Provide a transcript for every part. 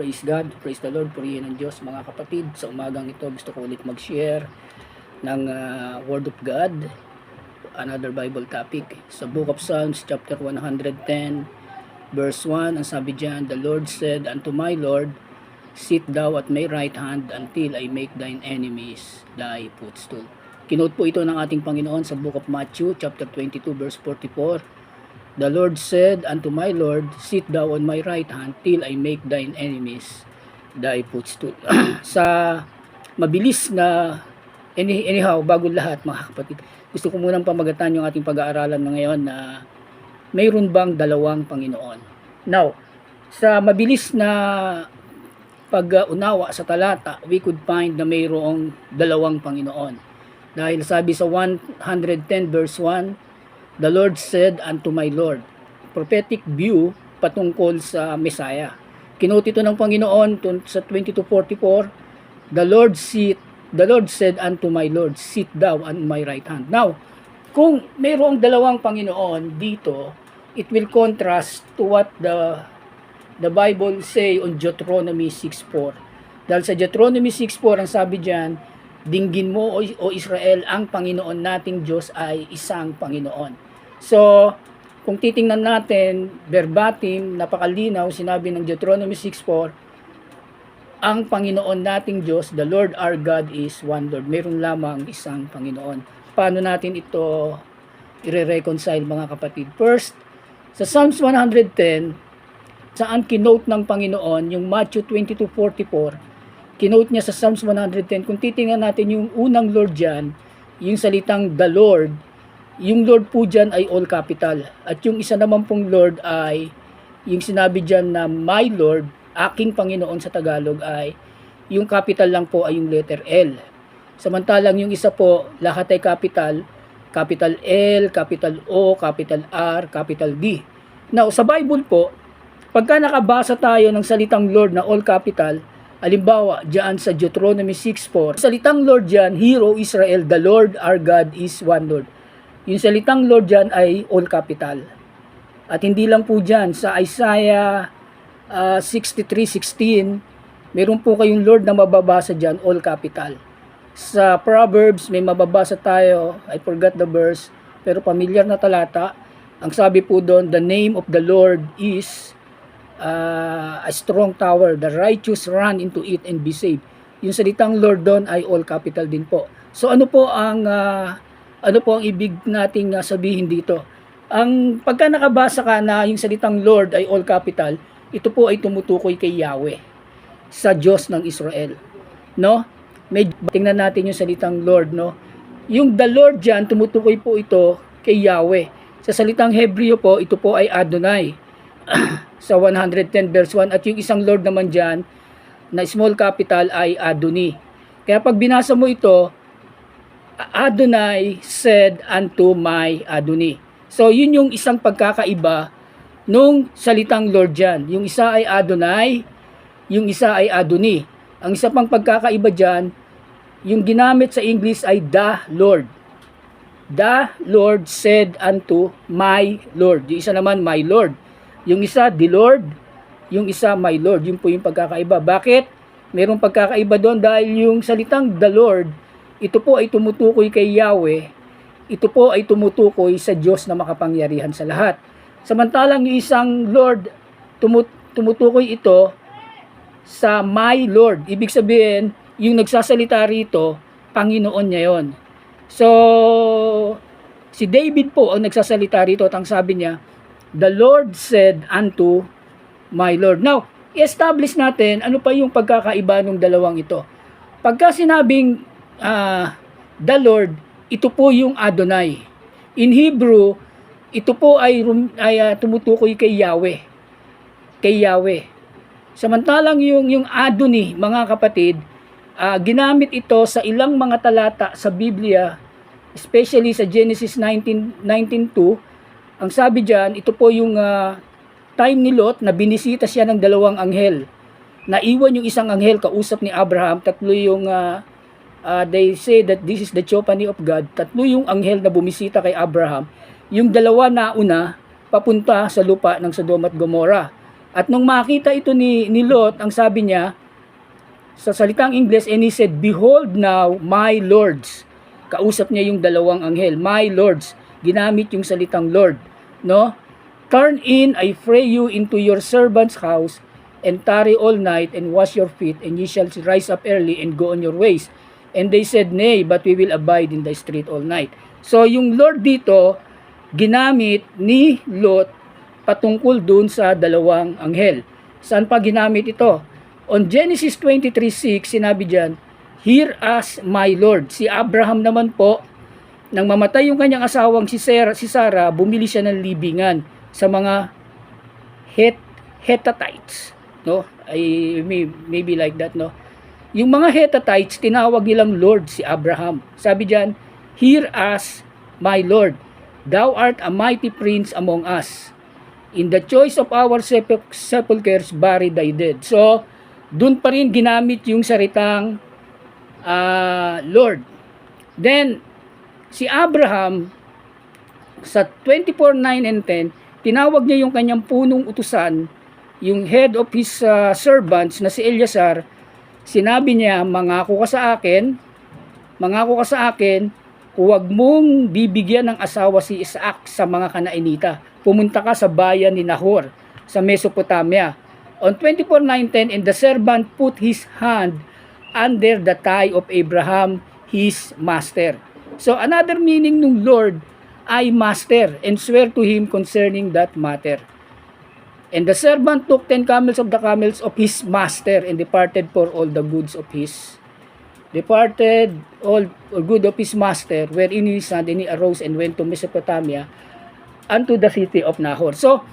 Praise God, praise the Lord, purihin ng Diyos mga kapatid. Sa umagang ito gusto ko ulit mag-share ng Word of God, another Bible topic. Sa Book of Psalms chapter 110 verse 1, ang sabi diyan, "The Lord said unto my Lord, sit thou at my right hand until I make thine enemies thy footstool." Kinote po ito ng ating Panginoon sa Book of Matthew chapter 22 verse 44. "The Lord said unto my Lord, sit thou on my right hand till I make thine enemies thy footstool." Sa mabilis na anyhow, bago lahat mga kapatid, gusto ko munang pamagatan yung ating pag-aaralan na ngayon na mayroon bang dalawang Panginoon. Now, sa mabilis na pag-unawa sa talata, we could find na mayroong dalawang Panginoon. Dahil sabi sa 110 verse 1, "The Lord said unto my Lord." Prophetic view patungkol sa Messiah. Kinote ito ng Panginoon sa 22:44, The Lord said unto my Lord, sit thou on my right hand." Now, kung mayroong dalawang Panginoon dito, it will contrast to what the Bible say on Deuteronomy 6:4. Dahil sa Deuteronomy 6:4, ang sabi diyan, "Dinggin mo, o Israel, ang Panginoon nating Diyos ay isang Panginoon." So, kung titingnan natin, verbatim, napakalinaw, sinabi ng Deuteronomy 6:4, ang Panginoon nating Diyos, the Lord our God is one Lord. Meron lamang isang Panginoon. Paano natin ito i-reconcile mga kapatid? First, sa Psalms 110, saan kinote ng Panginoon yung Matthew 22:44, kinote niya sa Psalms 110, kung titingnan natin yung unang Lord dyan, yung salitang the Lord, yung Lord po dyan ay all capital. At yung isa naman pong Lord ay, yung sinabi dyan na my Lord, aking Panginoon sa Tagalog, ay yung capital lang po ay yung letter L. Samantalang yung isa po, lahat ay capital, capital L, capital O, capital R, capital D. Now, sa Bible po, pagka nakabasa tayo ng salitang Lord na all capital, halimbawa, diyan sa Deuteronomy 6:4, salitang Lord diyan, "Hear, O Israel, the Lord our God is one Lord." Yung salitang Lord diyan ay all capital. At hindi lang po diyan, sa Isaiah 63:16, meron po kayong Lord na mababasa diyan, all capital. Sa Proverbs, may mababasa tayo, I forgot the verse, pero familiar na talata. Ang sabi po doon, "The name of the Lord is a strong tower, the righteous run into it and be saved." Yung salitang Lord doon ay all capital din po. So ano po ang ibig nating sabihin dito? Ang pagka nakabasa ka na yung salitang Lord ay all capital, ito po ay tumutukoy kay Yahweh, sa Diyos ng Israel. No? Tingnan natin yung salitang Lord, no? Yung the Lord diyan, tumutukoy po ito kay Yahweh. Sa salitang Hebreo po, ito po ay Adonai. Sa 110 verse 1, at yung isang Lord naman dyan na small capital ay Adoni. Kaya pag binasa mo ito, Adonai said unto my Adoni. So yun yung isang pagkakaiba nung salitang Lord dyan. Yung isa ay Adonai, yung isa ay Adoni. Ang isa pang pagkakaiba dyan, yung ginamit sa English ay the Lord. The Lord said unto my Lord. Yung isa naman, my Lord. Yung isa, the Lord. Yung isa, my Lord. Yun po yung pagkakaiba. Bakit? Merong pagkakaiba doon dahil yung salitang the Lord, ito po ay tumutukoy kay Yahweh. Ito po ay tumutukoy sa Diyos na makapangyarihan sa lahat. Samantalang yung isang Lord, tumutukoy ito sa my Lord. Ibig sabihin, yung nagsasalita rito, Panginoon niya yon. So, si David po ang nagsasalita rito at ang sabi niya, "The Lord said unto my Lord." Now, i-establish natin ano pa yung pagkakaiba ng dalawang ito. Pagka sinabing the Lord, ito po yung Adonai. In Hebrew, ito po ay tumutukoy kay Yahweh. Kay Yahweh. Samantalang yung Adoni, mga kapatid, ginamit ito sa ilang mga talata sa Biblia, especially sa Genesis 19:2. Ang sabi diyan, ito po yung time ni Lot na binisita siya ng dalawang anghel. Naiwan yung isang anghel kausap ni Abraham, tatlo yung they say that this is the theophany of God. Tatlo yung anghel na bumisita kay Abraham. Yung dalawa na una papunta sa lupa ng Sodom at Gomorrah. At nung makita ito ni Lot, ang sabi niya sa salitang Ingles, and he said, "Behold now, my lords." Kausap niya yung dalawang anghel, "My lords." Ginamit yung salitang Lord, no? "Turn in, I pray you, into your servant's house, and tarry all night, and wash your feet, and ye shall rise up early, and go on your ways. And they said, Nay, but we will abide in the street all night." So, yung Lord dito, ginamit ni Lot patungkol dun sa dalawang anghel. Saan pa ginamit ito? On Genesis 23:6, sinabi dyan, "Hear us, my Lord." Si Abraham naman po, nang mamatay yung kanyang asawang si Sarah, bumili siya ng libingan sa mga Hetatites, no? Maybe like that, no? Yung mga Hetatites, tinawag nilang Lord si Abraham. Sabi diyan, "Hear us, my Lord. Thou art a mighty prince among us. In the choice of our sepulchres, bury thy dead." So, dun pa rin ginamit yung salitang Lord. Then, si Abraham, sa 24:9 and 10, tinawag niya yung kanyang punong utusan, yung head of his servants na si Eleazar. Sinabi niya, mangako ka sa akin, huwag mong bibigyan ng asawa si Isaac sa mga Kanaanita. Pumunta ka sa bayan ni Nahor sa Mesopotamia. On 24:9-10, and the servant put his hand under the thigh of Abraham, his master. So another meaning ng Lord ay master, and swear to him concerning that matter. And the servant took 10 camels of the camels of his master, and departed for all the goods of his master, wherein his son, and he arose and went to Mesopotamia, unto the city of Nahor. So,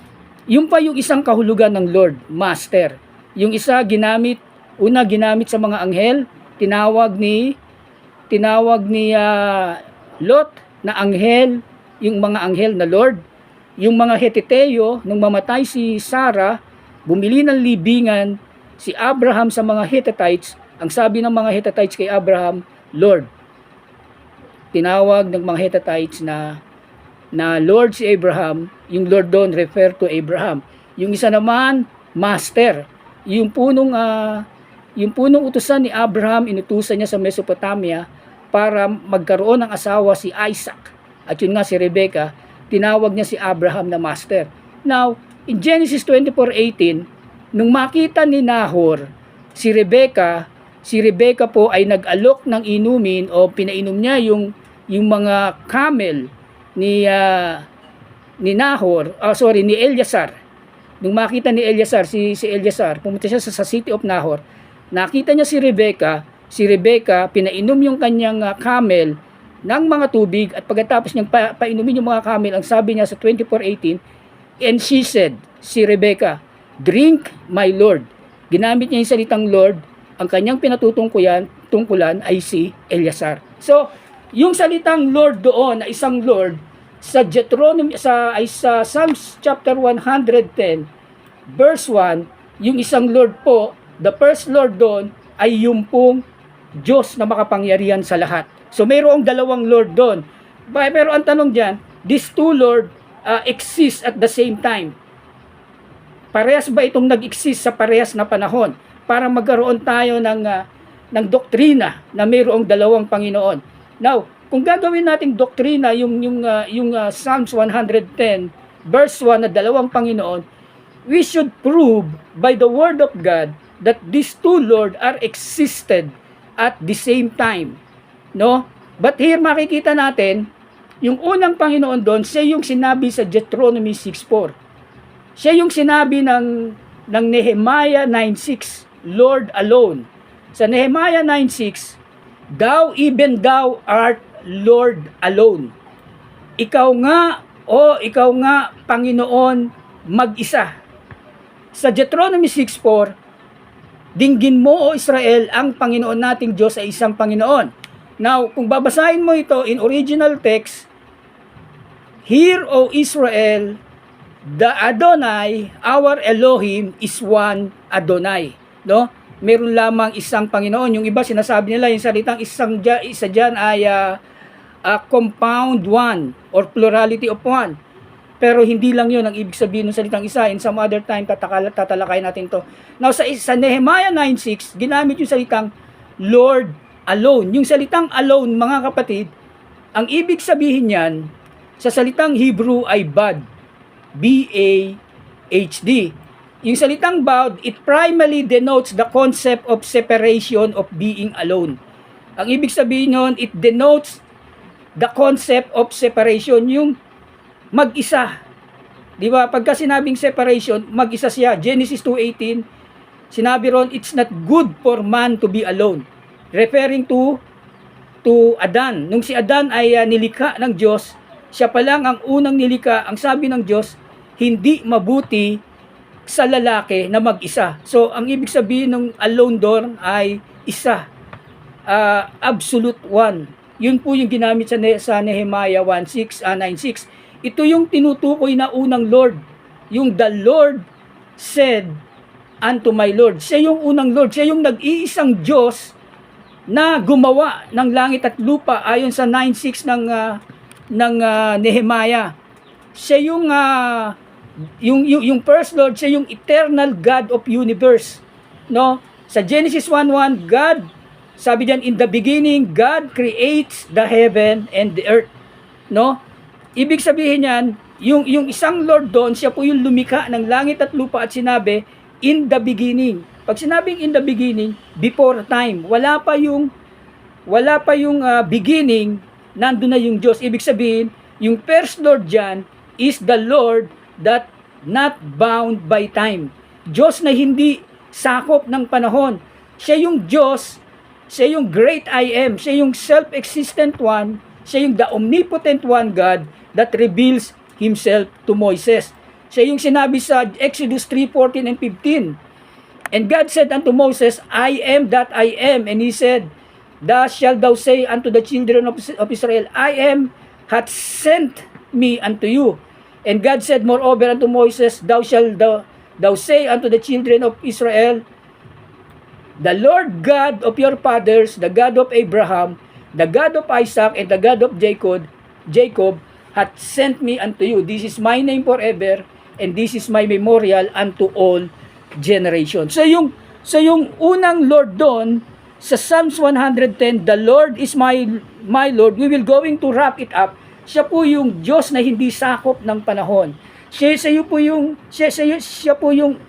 yung pa yung isang kahulugan ng Lord, master. Yung isa ginamit sa mga anghel, tinawag ni Lot na anghel, yung mga anghel na Lord. Yung mga Hetiteo, nung mamatay si Sarah, bumili ng libingan si Abraham sa mga Hittites. Ang sabi ng mga Hittites kay Abraham, Lord. Tinawag ng mga Hittites na Lord si Abraham. Yung Lord doon refer to Abraham. Yung isa naman, master. Yung punong utusan ni Abraham, inutusan niya sa Mesopotamia para magkaroon ng asawa si Isaac. At yun nga si Rebecca, tinawag niya si Abraham na master. Now, in Genesis 24:18, nung makita ni Nahor si Rebecca po ay nag-alok ng inumin o pinainom niya yung mga camel ni Eleazar. Nung makita ni Eleazar, si Eleazar, pumunta siya sa city of Nahor. Nakita niya si Rebecca, pinainom yung kanyang camel ng mga tubig, at pagkatapos niyang painumin yung mga camel, ang sabi niya sa 24:18, and she said, si Rebecca, "Drink, my Lord." Ginamit niya yung salitang Lord. Ang kanyang pinatutungkulan ay si Eleazar. So, yung salitang Lord doon na isang Lord sa Psalms chapter 110 verse 1, yung isang Lord po, the first Lord doon ay yung pong Diyos na makapangyarihan sa lahat. So mayroong dalawang Lord doon. Pero ang tanong diyan, these two Lord exist at the same time. Parehas ba itong nag-exist sa parehas na panahon para magkaroon tayo ng doktrina na mayroong dalawang Panginoon? Now, kung gagawin nating doktrina yung Psalms 110 verse 1 na dalawang Panginoon, we should prove by the word of God that these two Lord are existed at the same time. No? But here makikita natin, yung unang Panginoon doon, siya yung sinabi sa Deuteronomy 6:4. Siya yung sinabi ng Nehemiah 9:6, Lord alone. Sa Nehemiah 9:6, even thou art Lord alone. Ikaw nga, Panginoon, mag-isa. Sa Deuteronomy 6:4, dinggin mo, O Israel, ang Panginoon nating Diyos ay isang Panginoon. Now, kung babasahin mo ito in original text, "Hear, O Israel, the Adonai, our Elohim, is one Adonai." No? Meron lamang isang Panginoon. Yung iba sinasabi nila, yung salitang isa dyan ay compound one or plurality of one. Pero hindi lang yun ang ibig sabihin ng salitang isa. In some other time, tatalakay natin to. Now, sa Nehemiah 9:6, ginamit yung salitang Lord alone. Yung salitang alone, mga kapatid, ang ibig sabihin niyan, sa salitang Hebrew ay bad. B-A-H-D. Yung salitang bowed, it primarily denotes the concept of separation of being alone. Ang ibig sabihin nun, it denotes the concept of separation, yung mag-isa. Di ba? Pagka sinabing separation, mag-isa siya. Genesis 2:18, sinabi ron, it's not good for man to be alone. Referring to Adan. Nung si Adan ay nilikha ng Diyos, siya pa lang ang unang nilikha, ang sabi ng Diyos, hindi mabuti sa lalaki na mag-isa. So, ang ibig sabihin ng alone doon ay isa. Absolute one. Yun po yung ginamit sa Nehemiah 9:6. Ito yung tinutukoy na unang Lord. Yung the Lord said unto my Lord. Siya yung unang Lord. Siya yung nag-iisang Diyos na gumawa ng langit at lupa ayon sa 9:6 ng Nehemiah. Siya yung first Lord, siya yung eternal God of universe. No? Sa Genesis 1:1, God, sabi diyan, in the beginning, God creates the heaven and the earth. No? Ibig sabihin niyan, yung isang Lord doon, siya po yung lumikha ng langit at lupa at sinabi, in the beginning. Pag sinabing in the beginning, before time, wala pa yung beginning, nandun na yung Diyos. Ibig sabihin, yung first Lord diyan is the Lord that not bound by time. Diyos na hindi sakop ng panahon. Siya yung Diyos, siya yung great I am, siya yung self-existent one, siya yung the omnipotent one God that reveals Himself to Moses. Siya yung sinabi sa Exodus 3:14 and 15. And God said unto Moses, I am that I am. And He said, thus shalt thou say unto the children of Israel, I am hath sent me unto you. And God said moreover unto Moses, thou say unto the children of Israel, the Lord God of your fathers, the God of Abraham, the God of Isaac, and the God of Jacob hath sent me unto you. This is my name forever, and this is my memorial unto all generations. So yung unang Lord doon, sa Psalms 110, the Lord is my Lord. We will going to wrap it up. Siya po yung Diyos na hindi sakop ng panahon. Siya po yung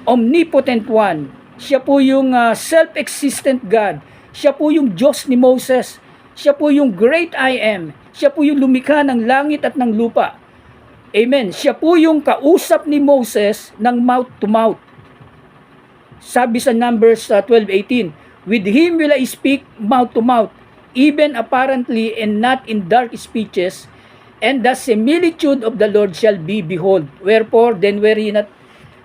omnipotent one. Siya po yung self-existent God. Siya po yung Diyos ni Moses. Siya po yung great I am. Siya po yung lumikha ng langit at ng lupa. Amen. Siya po yung kausap ni Moses ng mouth to mouth. Sabi sa Numbers 12:18, with him will I speak mouth to mouth, even apparently and not in dark speeches, and the similitude of the Lord shall be behold. Wherefore then were ye not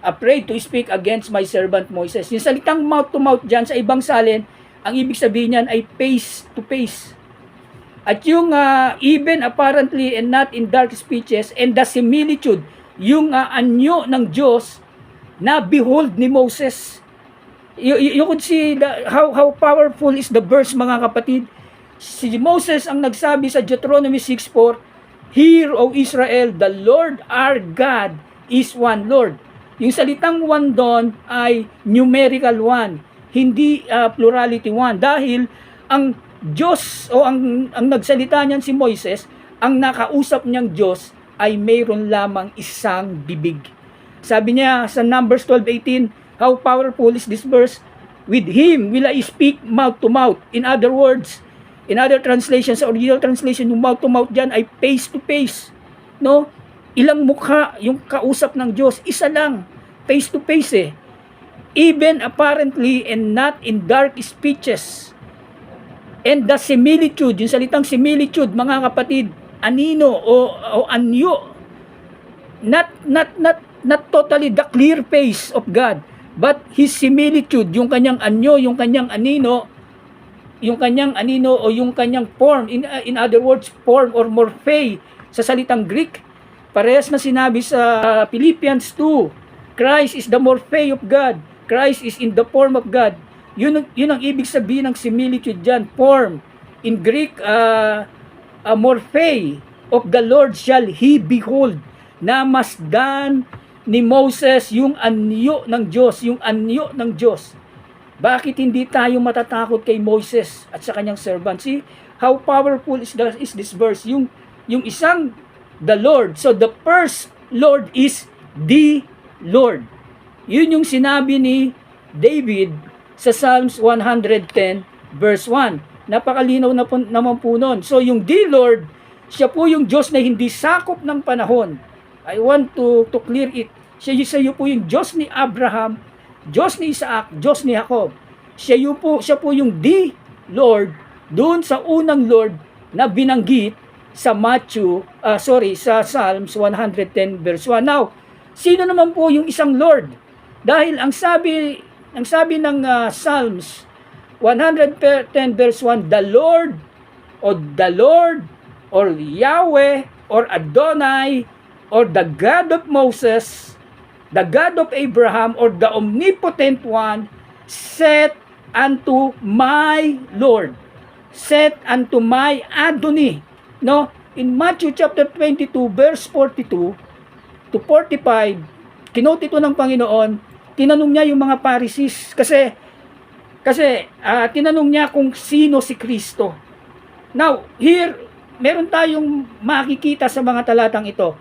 afraid to speak against my servant Moses. Yung salitang mouth to mouth dyan sa ibang salin, ang ibig sabihin niyan ay face to face. At yung even apparently and not in dark speeches, and the similitude, yung anyo ng Diyos na behold ni Moses. You could see how powerful is the verse, mga kapatid. Si Moses ang nagsabi sa Deuteronomy 6:4, hear, O Israel, the Lord our God is one Lord. Yung salitang one doon ay numerical one, hindi plurality one. Dahil ang Diyos o ang nagsalita niyan si Moises, ang nakausap niyang Diyos ay mayroon lamang isang bibig. Sabi niya sa Numbers 12:18, how powerful is this verse? With him will I speak mouth to mouth. In other words, in other translations, sa original translation, yung mouth to mouth dyan ay face to face. No? Ilang mukha yung kausap ng Diyos? Isa lang. Face to face eh. Even apparently and not in dark speeches. And the similitude, yung salitang similitude, mga kapatid, anino o anyo, not totally the clear face of God, but His similitude, yung kanyang anyo, yung kanyang anino o yung kanyang form, in other words, form or morphe sa salitang Greek. Parehas na sinabi sa Philippians 2, Christ is the morphe of God. Christ is in the form of God. Yun ang ibig sabihin ng similitude dyan, form. In Greek, morphe. of the Lord shall he behold. Namasdan ni Moses yung anyo ng Diyos, yung anyo ng Diyos. Bakit hindi tayo matatakot kay Moses at sa kanyang servant? See how powerful is this verse? Yung isang the Lord. So the first Lord is the Lord. Yun yung sinabi ni David sa Psalms 110 verse 1. Napakalinaw na po, naman po nun. So yung the Lord, siya po yung Diyos na hindi sakop ng panahon. I want to clear it. Siya po yung Diyos ni Abraham, Diyos ni Isaac, Diyos ni Jacob. Siya po yung the Lord doon sa unang Lord na binanggit sa sa Psalms 110 verse 1. Now, sino naman po yung isang Lord? Dahil ang sabi ng Psalms 110 verse 1, the Lord or Yahweh or Adonai or the God of Moses, the God of Abraham, or the omnipotent one, set unto my Lord, set unto my Adonai. No? In Matthew chapter 22, verse 42 to 45, kinote ito ng Panginoon, tinanong niya yung mga Pharisees, kasi tinanong niya kung sino si Kristo. Now, here, meron tayong makikita sa mga talatang ito.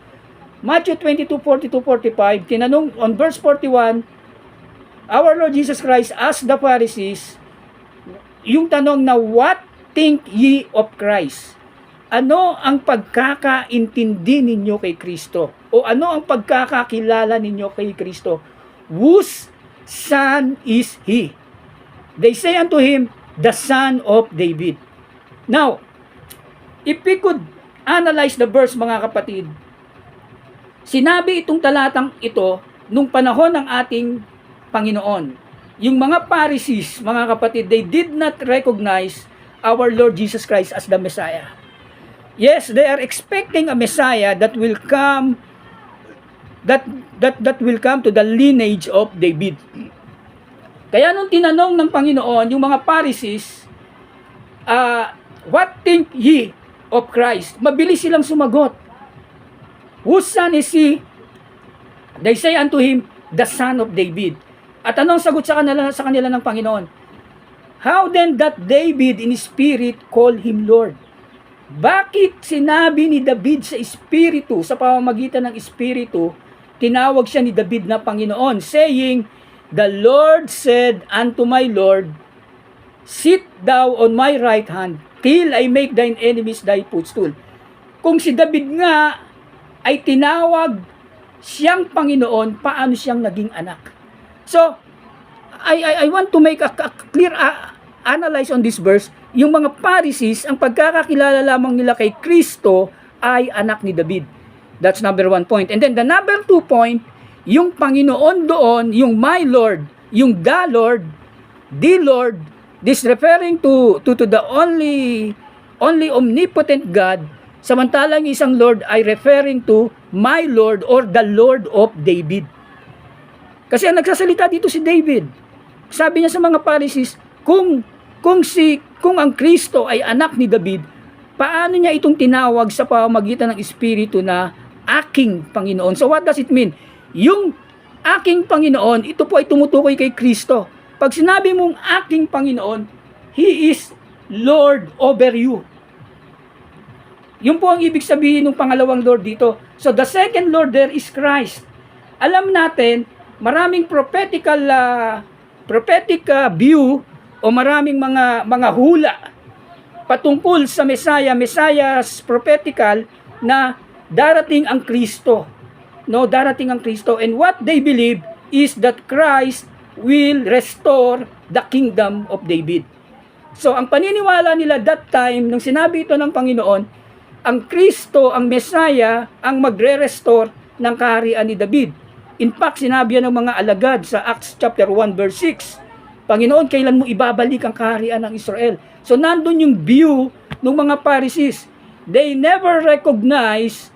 Matthew 22:40-45, tinanong on verse 41, our Lord Jesus Christ asked the Pharisees, yung tanong na, what think ye of Christ? Ano ang pagkakaintindi ninyo kay Kristo? O ano ang pagkakakilala ninyo kay Kristo? Whose son is he? They say unto him, the son of David. Now, if we could analyze the verse, mga kapatid, sinabi itong talatang ito nung panahon ng ating Panginoon. Yung mga Pharisees, mga kapatid, they did not recognize our Lord Jesus Christ as the Messiah. Yes, they are expecting a Messiah that will come that will come to the lineage of David. Kaya nung tinanong ng Panginoon yung mga Pharisees, what think ye of Christ? Mabilis silang sumagot. Whose son is he? They say unto him, the son of David. At anong sagot sa kanila ng Panginoon? How then that David in spirit call him Lord? Bakit sinabi ni David sa espiritu, sa pamamagitan ng espiritu, tinawag siya ni David na Panginoon, saying, the Lord said unto my Lord, sit thou on my right hand, till I make thine enemies thy footstool. Kung si David nga ay tinawag siyang Panginoon, paano siyang naging anak? So, I want to make a clear analyze on this verse. Yung mga Pharisees, ang pagkakakilala lamang nila kay Kristo ay anak ni David. That's number 1 point. And then the number 2 point, yung Panginoon doon, yung my Lord, yung the Lord, this referring to the only omnipotent God, samantalang isang Lord ay referring to my Lord or the Lord of David. Kasi ang nagsasalita dito si David. Sabi niya sa mga Pharisees, kung ang Kristo ay anak ni David, paano niya itong tinawag sa pamamagitan ng Espiritu na aking Panginoon? So what does it mean? Yung aking Panginoon, ito po ay tumutukoy kay Kristo. Pag sinabi mong aking Panginoon, He is Lord over you. Yun po ang ibig sabihin ng pangalawang Lord dito. So the second Lord there is Christ. Alam natin, maraming prophetic view o maraming mga hula patungkol sa Messiah's prophetical na darating ang Kristo. No, darating ang Kristo, and what they believe is that Christ will restore the kingdom of David. So ang paniniwala nila that time nung sinabi ito ng Panginoon, ang Kristo, ang Messiah ang magre-restore ng kaharian ni David. In fact, sinabi yan ng mga alagad sa Acts chapter 1 verse 6. Panginoon, kailan mo ibabalik ang kaharian ng Israel? So nandun yung view ng mga Pharisees. They never recognize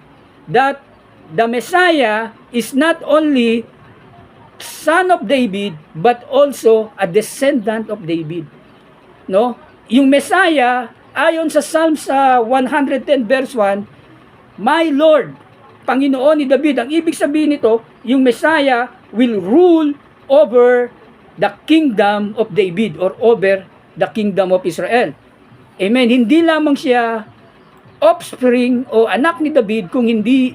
that the Messiah is not only son of David but also a descendant of David. No? Yung Messiah, ayon sa Psalms 110 verse 1, my Lord, Panginoon ni David. Ang ibig sabihin nito, yung Messiah will rule over the kingdom of David or over the kingdom of Israel. Amen. Hindi lamang siya offspring o anak ni David, kung hindi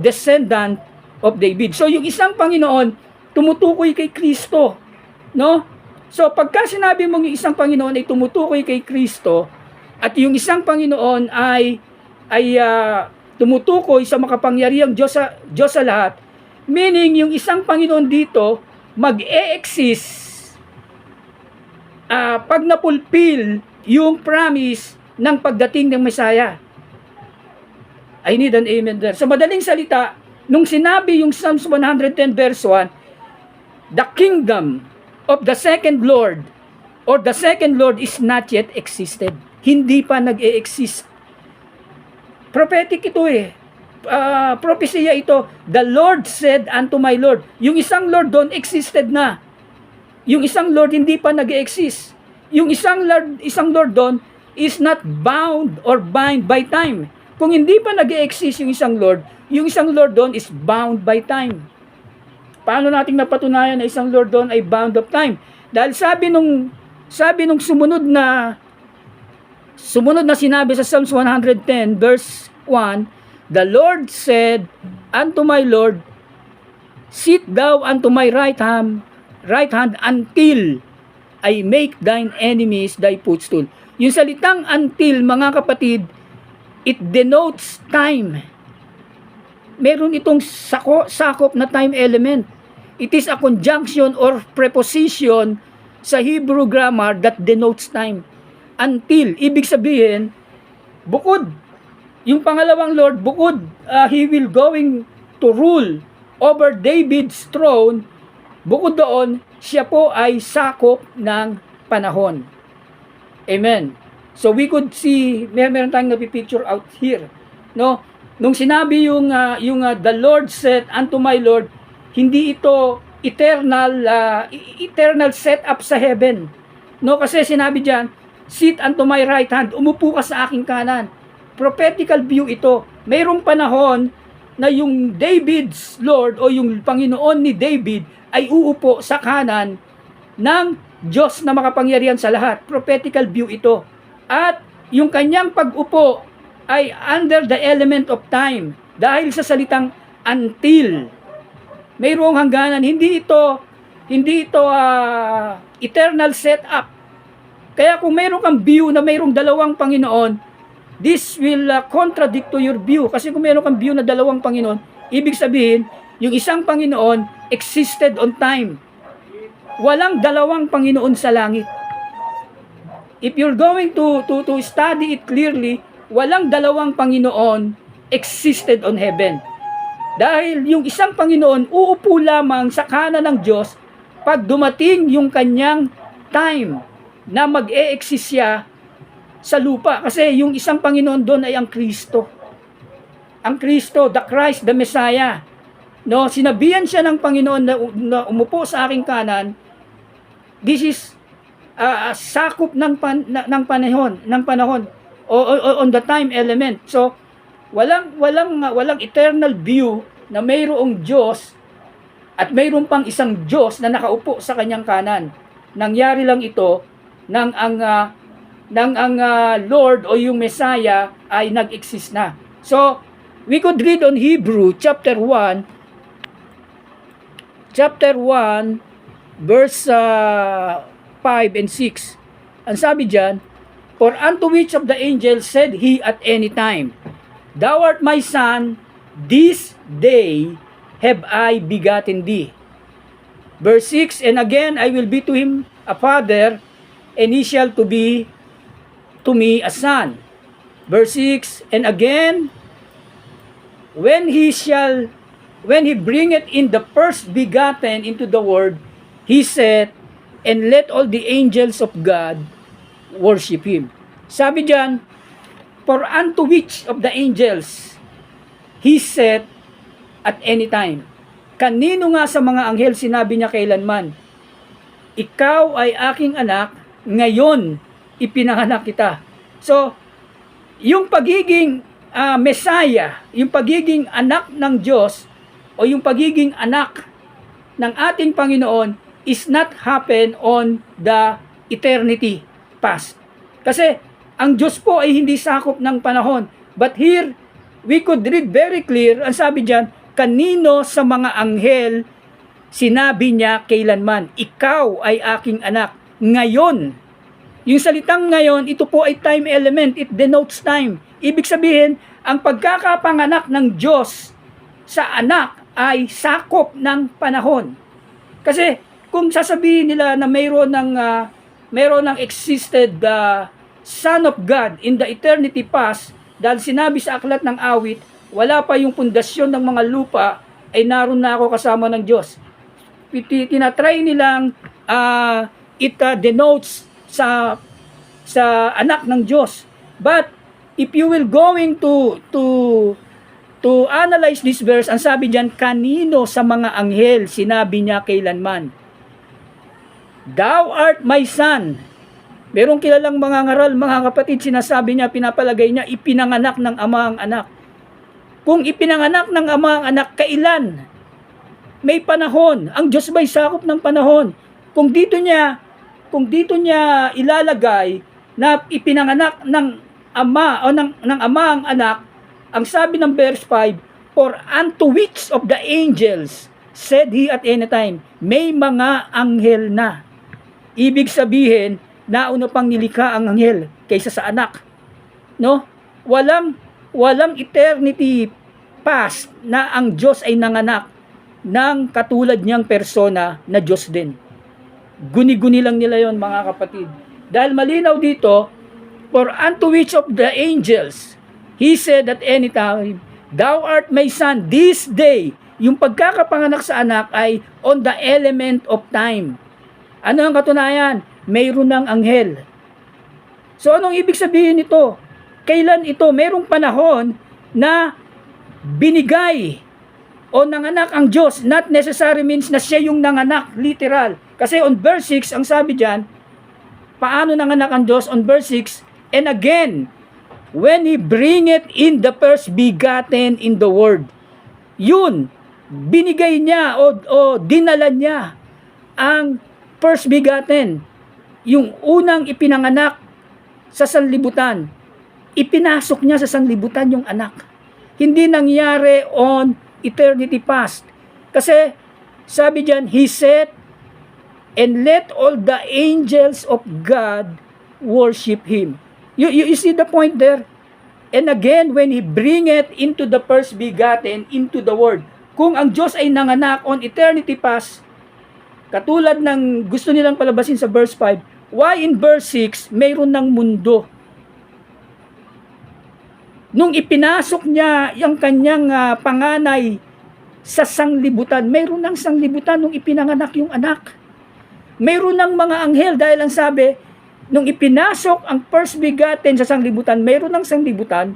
descendant of David. So yung isang Panginoon tumutukoy kay Kristo, no? So pagka sinabi mong yung isang Panginoon ay tumutukoy kay Kristo at yung isang Panginoon ay tumutukoy sa makapangyarihang Diyos sa lahat, meaning yung isang Panginoon dito mag-e-exist pag napulpil yung promise ng pagdating ng Messiah. I need an amen there. Sa madaling salita, nung sinabi yung Psalms 110 verse 1, the kingdom of the second Lord or the second Lord is not yet existed. Hindi pa nag-e-exist. Prophetic ito eh. Propesya ito. The Lord said unto my Lord. Yung isang Lord doon existed na. Yung isang Lord hindi pa nag-e-exist. Yung isang Lord doon is not bound or bind by time. Kung hindi pa nag-e-exist yung isang Lord doon is bound by time. Paano nating napatunayan na isang Lord doon ay bound of time? Dahil sabi nung sumunod na sinabi sa Psalms 110 verse 1, the Lord said unto my Lord, sit thou unto my right hand until I make thine enemies thy footstool. Yung salitang until, mga kapatid, it denotes time. Meron itong sakop na time element. It is a conjunction or preposition sa Hebrew grammar that denotes time. Until, ibig sabihin, bukod, yung pangalawang Lord, bukod, He will going to rule over David's throne, bukod doon, siya po ay sakop ng panahon. Amen. So we could see, meron tayong napipicture out here, no? Nung sinabi yung the Lord said unto my Lord, hindi ito eternal setup sa heaven. No, kasi sinabi diyan, sit unto my right hand, umupo ka sa aking kanan. Prophetical view ito. Mayroong panahon na yung David's Lord o yung Panginoon ni David ay uupo sa kanan ng Diyos na makapangyarihan sa lahat. Prophetical view ito. At yung kanyang pag-upo ay under the element of time. Dahil sa salitang until. Mayroong hangganan. Hindi ito eternal setup. Kaya kung mayroon kang view na mayroong dalawang Panginoon, this will contradict to your view. Kasi kung mayroon kang view na dalawang Panginoon, ibig sabihin, yung isang Panginoon existed on time. Walang dalawang Panginoon sa langit. If you're going to study it clearly, walang dalawang Panginoon existed on heaven. Dahil yung isang Panginoon uupo lamang sa kanan ng Diyos pag dumating yung kanyang time na mag-e-exist siya sa lupa. Kasi yung isang Panginoon doon ay ang Kristo. Ang Kristo, the Christ, the Messiah. No, sinabihan siya ng Panginoon na umupo sa aking kanan. This is sakop ng panahon on the time element. So walang eternal view na mayroong Diyos at mayroon pang isang Diyos na nakaupo sa kanyang kanan. Nangyari lang ito nang ang Lord o yung Messiah ay nag-exist na. So we could read on Hebrew chapter 1 verse 5 and 6. Ang sabi diyan, for unto which of the angels said he at any time, thou art my son, this day have I begotten thee. Verse 6, and again I will be to him a father, and he shall to be to me a son. Verse 6, and again when he bringeth in the first begotten into the world, he said, and let all the angels of God worship him. Sabi diyan, for unto which of the angels he said at any time. Kanino nga sa mga anghel sinabi niya kailanman, ikaw ay aking anak, ngayon ipinanganak kita. So, yung pagiging Messiah, yung pagiging anak ng Diyos o yung pagiging anak ng ating Panginoon is not happen on the eternity past. Kasi ang Diyos po ay hindi sakop ng panahon. But here, we could read very clear, ang sabi diyan, kanino sa mga anghel sinabi niya kailanman, ikaw ay aking anak. Ngayon, yung salitang ngayon, ito po ay time element. It denotes time. Ibig sabihin, ang pagkakapanganak ng Diyos sa anak ay sakop ng panahon. Kasi kung sasabihin nila na mayroon ng existed Son of God in the eternity past, dahil sinabi sa aklat ng awit, wala pa yung pundasyon ng mga lupa, ay naroon na ako kasama ng Diyos. Tinatry nilang it denotes sa anak ng Diyos. But if you will going to analyze this verse, ang sabi diyan, kanino sa mga anghel sinabi niya kailanman, Thou art my son. Merong kilalang mga ngaral, mga kapatid, sinasabi niya, pinapalagay niya, ipinanganak ng ama ang anak. Kung ipinanganak ng ama ang anak, kailan? May panahon. Ang Diyos ba'y sakop ng panahon? Kung dito niya ilalagay na ipinanganak ng ama o ng ama ang anak, ang sabi ng verse 5, For unto which of the angels said he at any time, may mga anghel na. Ibig sabihin, nauna pang nilikha ang anghel kaysa sa anak. No? Walang eternity past na ang Diyos ay nanganak ng katulad niyang persona na Diyos din. Guni-guni lang nila yon, mga kapatid. Dahil malinaw dito, for unto which of the angels he said at any time, Thou art my son, this day. Yung pagkakapanganak sa anak ay on the element of time. Ano ang katunayan? Mayroon ng anghel. So anong ibig sabihin nito? Kailan ito? Mayroong panahon na binigay o nanganak ang Diyos. Not necessary means na siya yung nanganak, literal. Kasi on verse 6, ang sabi dyan, paano nanganak ang Diyos? On verse 6, and again, when He bringeth in the first begotten in the world. Yun, binigay niya o dinala niya ang first begotten. Yung unang ipinanganak sa sanlibutan. Ipinasok niya sa sanlibutan yung anak. Hindi nangyari on eternity past. Kasi, sabi dyan, He said, and let all the angels of God worship Him. You see the point there? And again, when He bringeth into the first begotten into the world. Kung ang Diyos ay nanganak on eternity past, katulad ng gusto nilang palabasin sa verse 5, why in verse 6, mayroon ng mundo? Nung ipinasok niya yung kanyang panganay sa sanglibutan, mayroon ng sanglibutan nung ipinanganak yung anak. Mayroon ng mga anghel dahil ang sabi, nung ipinasok ang first begotten sa sanglibutan, mayroon ng sanglibutan.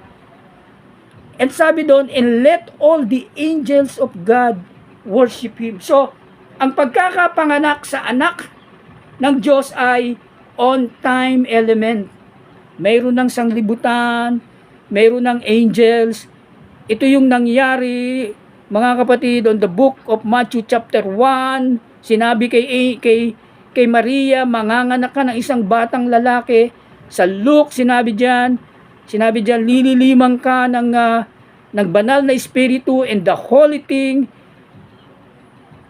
And sabi doon, and let all the angels of God worship Him. So, ang pagkakapanganak sa anak ng Diyos ay on time element. Mayroon ng sanglibutan, mayroon ng angels. Ito yung nangyari, mga kapatid, on the book of Matthew chapter 1. Sinabi kay Maria, manganganak ka ng isang batang lalaki. Sa Luke, sinabi diyan, lililimang ka ng banal na espiritu, and the holy thing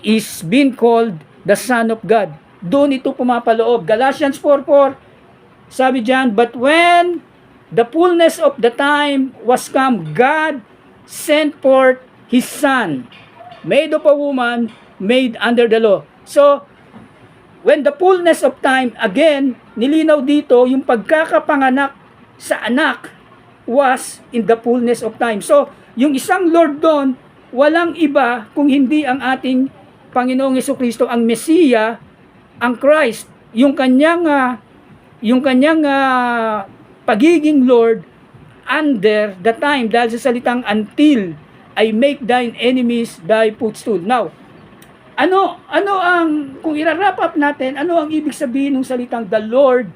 is being called the Son of God. Doon ito pumapaloob. Galatians 4:4, sabi diyan, but when the fullness of the time was come, God sent forth His Son, made of a woman, made under the law. So, when the fullness of time, again, nilinaw dito, yung pagkakapanganak sa anak was in the fullness of time. So, yung isang Lord doon, walang iba kung hindi ang ating Panginoong Jesucristo, ang Mesiya, ang Christ, yung kanyang pagiging Lord under the time, dahil sa salitang until I make thine enemies thy footstool. Now, ano ang, kung i-wrap up natin, ano ang ibig sabihin ng salitang the Lord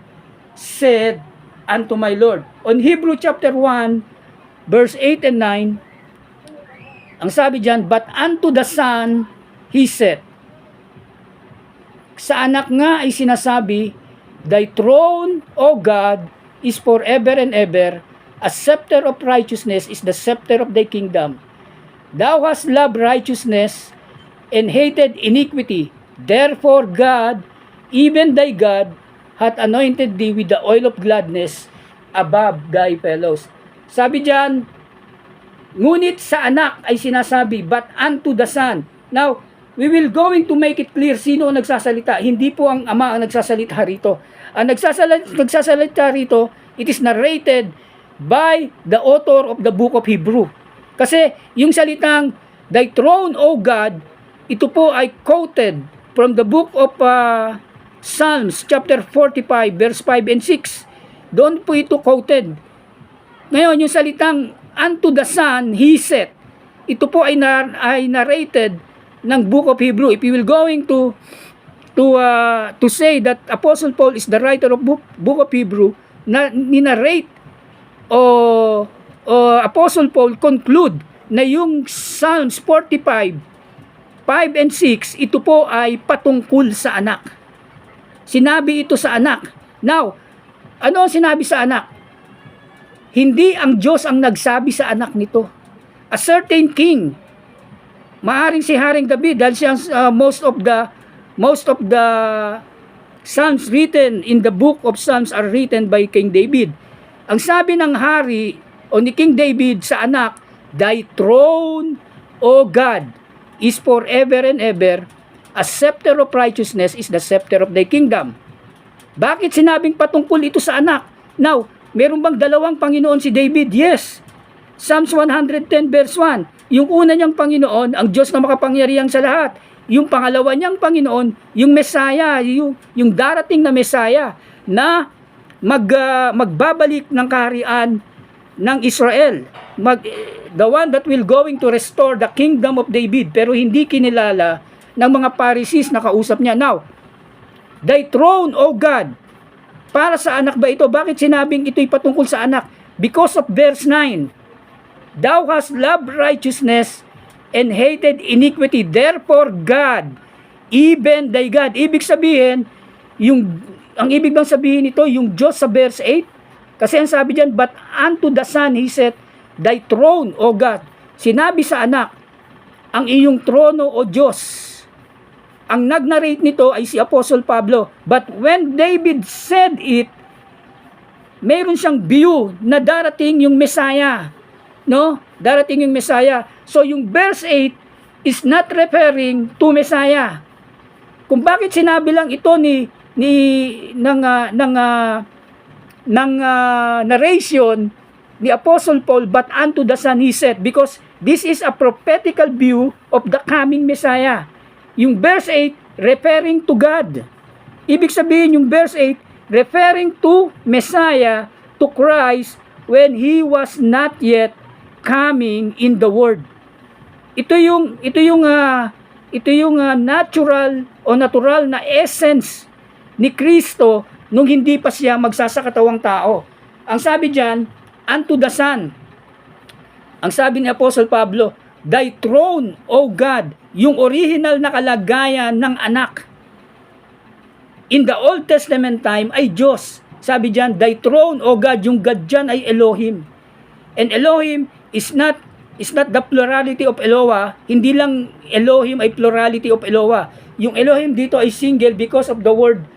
said unto my Lord? On Hebrew chapter 1, verse 8 and 9, ang sabi diyan, but unto the Son he said. Sa anak nga ay sinasabi, thy throne, O God, is forever and ever. A scepter of righteousness is the scepter of thy kingdom. Thou hast loved righteousness and hated iniquity. Therefore God, even thy God, hath anointed thee with the oil of gladness above thy fellows. Sabi diyan, ngunit sa anak ay sinasabi, but unto the Son. Now, we will going to make it clear sino ang nagsasalita. Hindi po ang ama ang nagsasalita rito. Ang nagsasalita rito, it is narrated by the author of the book of Hebrew. Kasi yung salitang, thy throne, O God, ito po ay quoted from the book of Psalms chapter 45 verse 5 and 6. Doon po ito quoted. Ngayon, yung salitang unto the Son, he said. Ito po ay narrated ng book of Hebrew. If you will going to say that Apostle Paul is the writer of book of Hebrew, na ninarrate o Apostle Paul conclude na yung Psalms 45 5 and 6, ito po ay patungkol sa anak. Sinabi ito sa anak. Now, ano ang sinabi sa anak? Hindi ang Diyos ang nagsabi sa anak nito. A certain king, maaring si Haring David, dahil siya most of the Psalms written in the book of Psalms are written by King David. Ang sabi ng hari o ni King David sa anak, thy throne, O God, is forever and ever. A scepter of righteousness is the scepter of thy kingdom. Bakit sinabing patungkol ito sa anak? Now, meron bang dalawang Panginoon si David? Yes. Psalms 110 verse 1. Yung una niyang Panginoon, ang Diyos na makapangyarihan sa lahat. Yung pangalawa niyang Panginoon, yung Messiah, yung darating na Messiah na magbabalik ng kaharian ng Israel. The one that will going to restore the kingdom of David, pero hindi kinilala ng mga Pharisees na kausap niya. Now, thy throne, O God, para sa anak ba ito? Bakit sinabing ito'y patungkol sa anak? Because of verse 9, thou hast loved righteousness and hated iniquity. Therefore God, even thy God. Ibig sabihin, ang ibig bang sabihin ito, yung Diyos sa verse 8? Kasi ang sabi diyan, but unto the Son he said, thy throne, O God. Sinabi sa anak, ang iyong trono, O Diyos. Ang nag-narrate nito ay si Apostle Pablo. But when David said it, mayroon siyang view na darating yung Messiah. No? Darating yung Messiah. So yung verse 8 is not referring to Messiah. Kung bakit sinabi lang ito ng narration ni Apostle Paul, but unto the Son he said, because this is a prophetical view of the coming Messiah. Yung verse 8 referring to God. Ibig sabihin yung verse 8 referring to Messiah, to Christ, when he was not yet coming in the world. Ito yung natural o natural na essence ni Kristo nung hindi pa siya magsasakatawang tao. Ang sabi diyan, unto the Son. Ang sabi ni Apostle Pablo, thy throne, O God, yung original na kalagayan ng anak. In the Old Testament time ay Diyos. Sabi diyan, thy throne, O God, yung God diyan ay Elohim. And Elohim is not the plurality of Eloah. Hindi lang Elohim ay plurality of Eloah. Yung Elohim dito ay single because of the word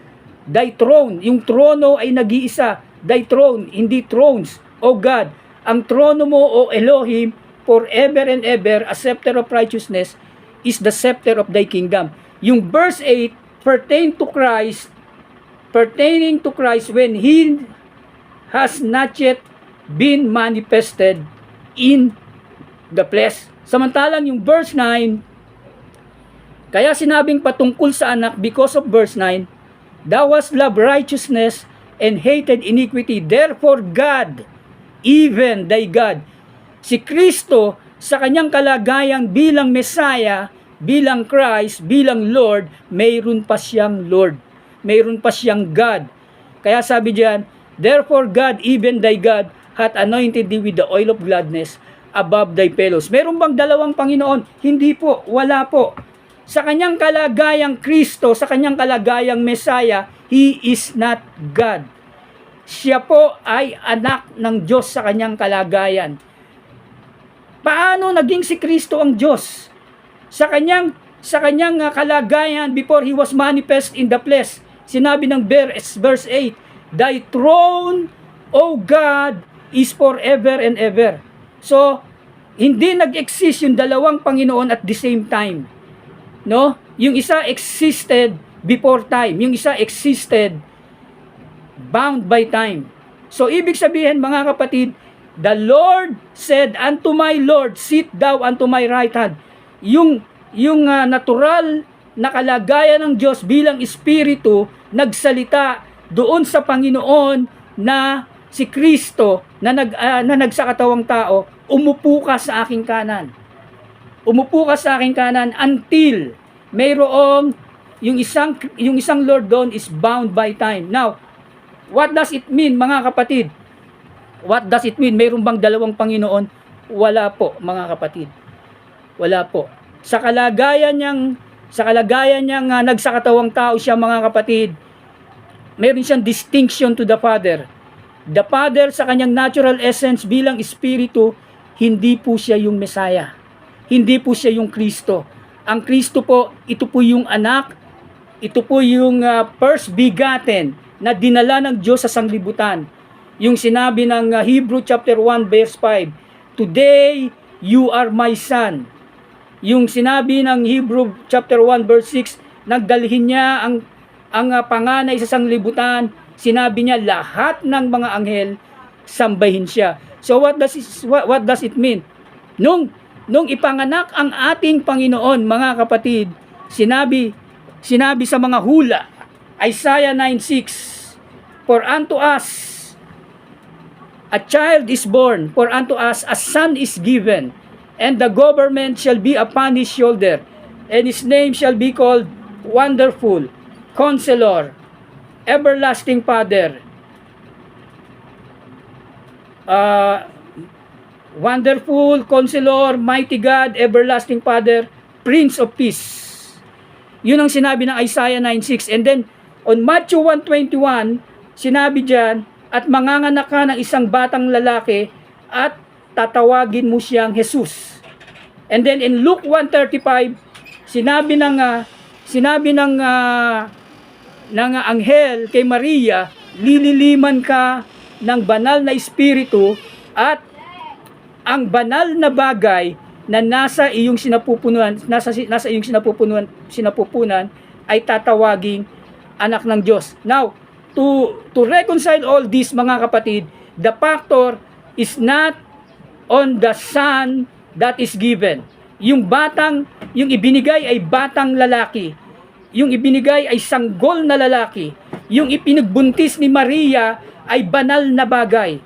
thy throne. Yung trono ay nag-iisa. Thy throne, hindi thrones. O God, ang trono mo, O Elohim, forever and ever, a scepter of righteousness is the scepter of thy kingdom. Yung verse 8 pertaining to Christ when he has not yet been manifested in the flesh. Samantalang yung verse 9, kaya sinabing patungkol sa anak because of verse 9, thou hast loved righteousness and hated iniquity. Therefore God, even thy God. Si Kristo sa kanyang kalagayan bilang Messiah, bilang Christ, bilang Lord, mayroon pa siyang Lord. Mayroon pa siyang God. Kaya sabi diyan, therefore God, even thy God, hath anointed thee with the oil of gladness above thy fellows. Meron bang dalawang Panginoon? Hindi po, wala po. Sa kanyang kalagayang Kristo, sa kanyang kalagayang Messiah, He is not God. Siya po ay anak ng Diyos sa kanyang kalagayan. Paano naging si Kristo ang Diyos? Sa kanyang kalagayan before He was manifest in the flesh. Sinabi ng verse 8, Thy throne, O God, is forever and ever. So, hindi nag-exist yung dalawang Panginoon at the same time. No? Yung isa existed before time. Yung isa existed bound by time. So, ibig sabihin, mga kapatid, the Lord said unto my Lord, sit thou unto my right hand. Yung natural na kalagayan ng Diyos bilang Espiritu, nagsalita doon sa Panginoon na si Kristo na nagsakatawang tao, umupo ka sa aking kanan. Umupo ka sa aking kanan until mayroong yung isang Lord doon is bound by time. Now, what does it mean, mga kapatid? What does it mean? Mayroon bang dalawang Panginoon? Wala po, mga kapatid. Wala po. Sa kalagayan niyang nagsakatawang tao siya, mga kapatid, mayroon siyang distinction to the Father. The Father sa kanyang natural essence bilang Espiritu, hindi po siya yung Messiah. Hindi po siya yung Kristo. Ang Kristo po, ito po yung anak, ito po yung first begotten na dinala ng Diyos sa sanglibutan. Yung sinabi ng Hebrew chapter 1 verse 5, Today you are my son. Yung sinabi ng Hebrew chapter 1 verse 6, nagdalhin niya ang panganay sa sanglibutan, sinabi niya lahat ng mga anghel sambahin siya. So what does it mean? Nung ipanganak ang ating Panginoon, mga kapatid, sinabi sa mga hula, Isaiah 9:6, For unto us a child is born, for unto us a son is given, and the government shall be upon his shoulder, and his name shall be called Wonderful, Counselor, Everlasting Father, Wonderful, Counselor, Mighty God, Everlasting Father, Prince of Peace. Yun ang sinabi ng Isaiah 9:6. And then, on Matthew 1:21, sinabi diyan, at manganganak ka ng isang batang lalaki at tatawagin mo siyang Jesus. And then in Luke 1:35, sinabi ng anghel kay Maria, lililiman ka ng banal na espiritu at ang banal na bagay na nasa iyong sinapupunan ay tatawaging anak ng Diyos. Now, to reconcile all this, mga kapatid, the factor is not on the son that is given. Yung ibinigay ay batang lalaki. Yung ibinigay ay sanggol na lalaki. Yung ipinagbuntis ni Maria ay banal na bagay.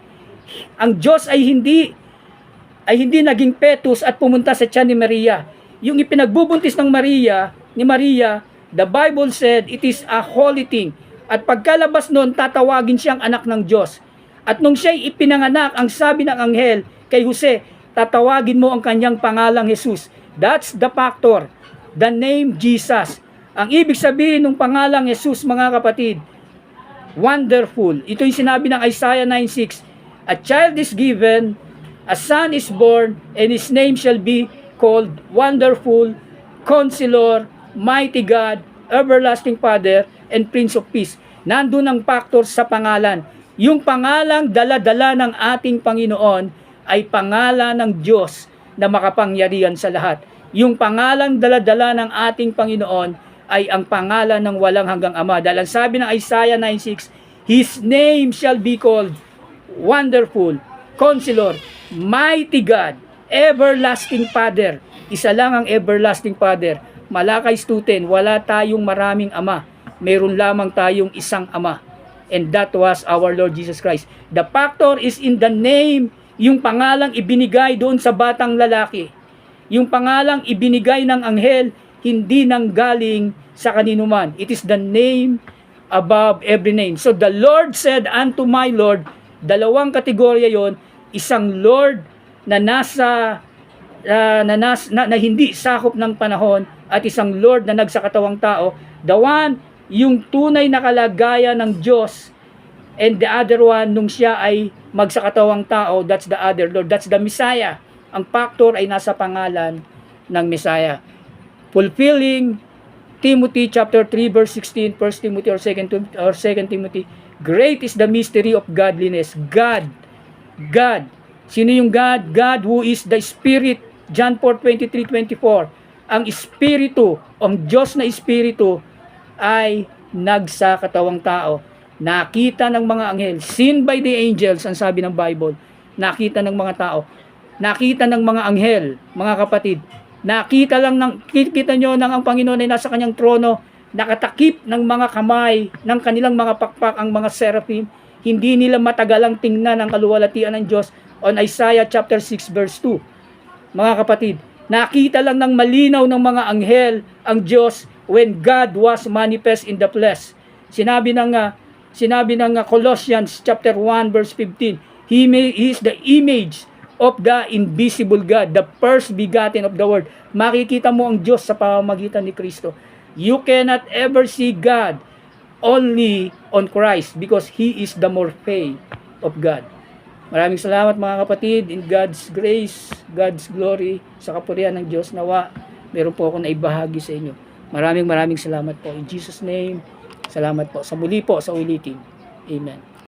Ang Diyos ay hindi naging fetus at pumunta sa tiyan ni Maria. Yung ipinagbubuntis ng ni Maria, the Bible said it is a holy thing. At pagkalabas noon, tatawagin siyang anak ng Diyos. At nung siya'y ipinanganak, ang sabi ng anghel kay Jose, tatawagin mo ang kanyang pangalang Jesus. That's the factor. The name Jesus. Ang ibig sabihin ng pangalang Jesus, mga kapatid, wonderful. Ito yung sinabi ng Isaiah 9:6. A child is given, a son is born, and his name shall be called Wonderful, Counselor, Mighty God, Everlasting Father, and Prince of Peace. Nandun ang factor sa pangalan. Yung pangalang dala-dala ng ating Panginoon ay pangalan ng Diyos na makapangyarihan sa lahat. Yung pangalang dala-dala ng ating Panginoon ay ang pangalan ng walang hanggang Ama. Dahil ang sabi ng Isaiah 9:6, His name shall be called Wonderful, Counselor, Mighty God, Everlasting Father. Isa lang ang Everlasting Father. Malakay student, wala tayong maraming ama. Meron lamang tayong isang ama. And that was our Lord Jesus Christ. The factor is in the name, yung pangalang ibinigay doon sa batang lalaki. Yung pangalang ibinigay ng anghel, hindi nang galing sa kaninuman. It is the name above every name. So the Lord said unto my Lord, Dalawang kategorya yon, isang Lord na nasa na hindi sakop ng panahon at isang Lord na nagsakatawang tao. The one, yung tunay na kalagayan ng Diyos, and the other one, nung siya ay magsakatawang tao, that's the other Lord, that's the Messiah. Ang factor ay nasa pangalan ng Messiah. Fulfilling Timothy chapter 3 verse 16, 1 Timothy or 2 Timothy, great is the mystery of godliness. God. Sino yung God? God who is the Spirit. John 4:23-24. Ang Espiritu, ang Diyos na Espiritu ay nagsakatawang tao. Nakita ng mga anghel, seen by the angels, ang sabi ng Bible. Nakita ng mga tao. Nakita ng mga anghel, mga kapatid. Nakita nyo nang ang Panginoon ay nasa kanyang trono, nakatakip ng mga kamay, ng kanilang mga pakpak ang mga seraphim. Hindi nila matagalang tingnan ang kaluwalhatian ng Diyos on Isaiah chapter 6 verse 2. Mga kapatid, nakita lang ng malinaw ng mga anghel ang Diyos when God was manifest in the flesh. Sinabi ng Colossians chapter 1 verse 15, He is the image of the invisible God, the first begotten of the world. Makikita mo ang Diyos sa pamamagitan ni Kristo. You cannot ever see God only on Christ because He is the morphe of God. Maraming salamat mga kapatid, in God's grace, God's glory, sa kapurihan ng Diyos, nawa meron po ako na ibahagi sa inyo. Maraming salamat po. In Jesus' name, salamat po. Sa muli po, sa ulitin. Amen.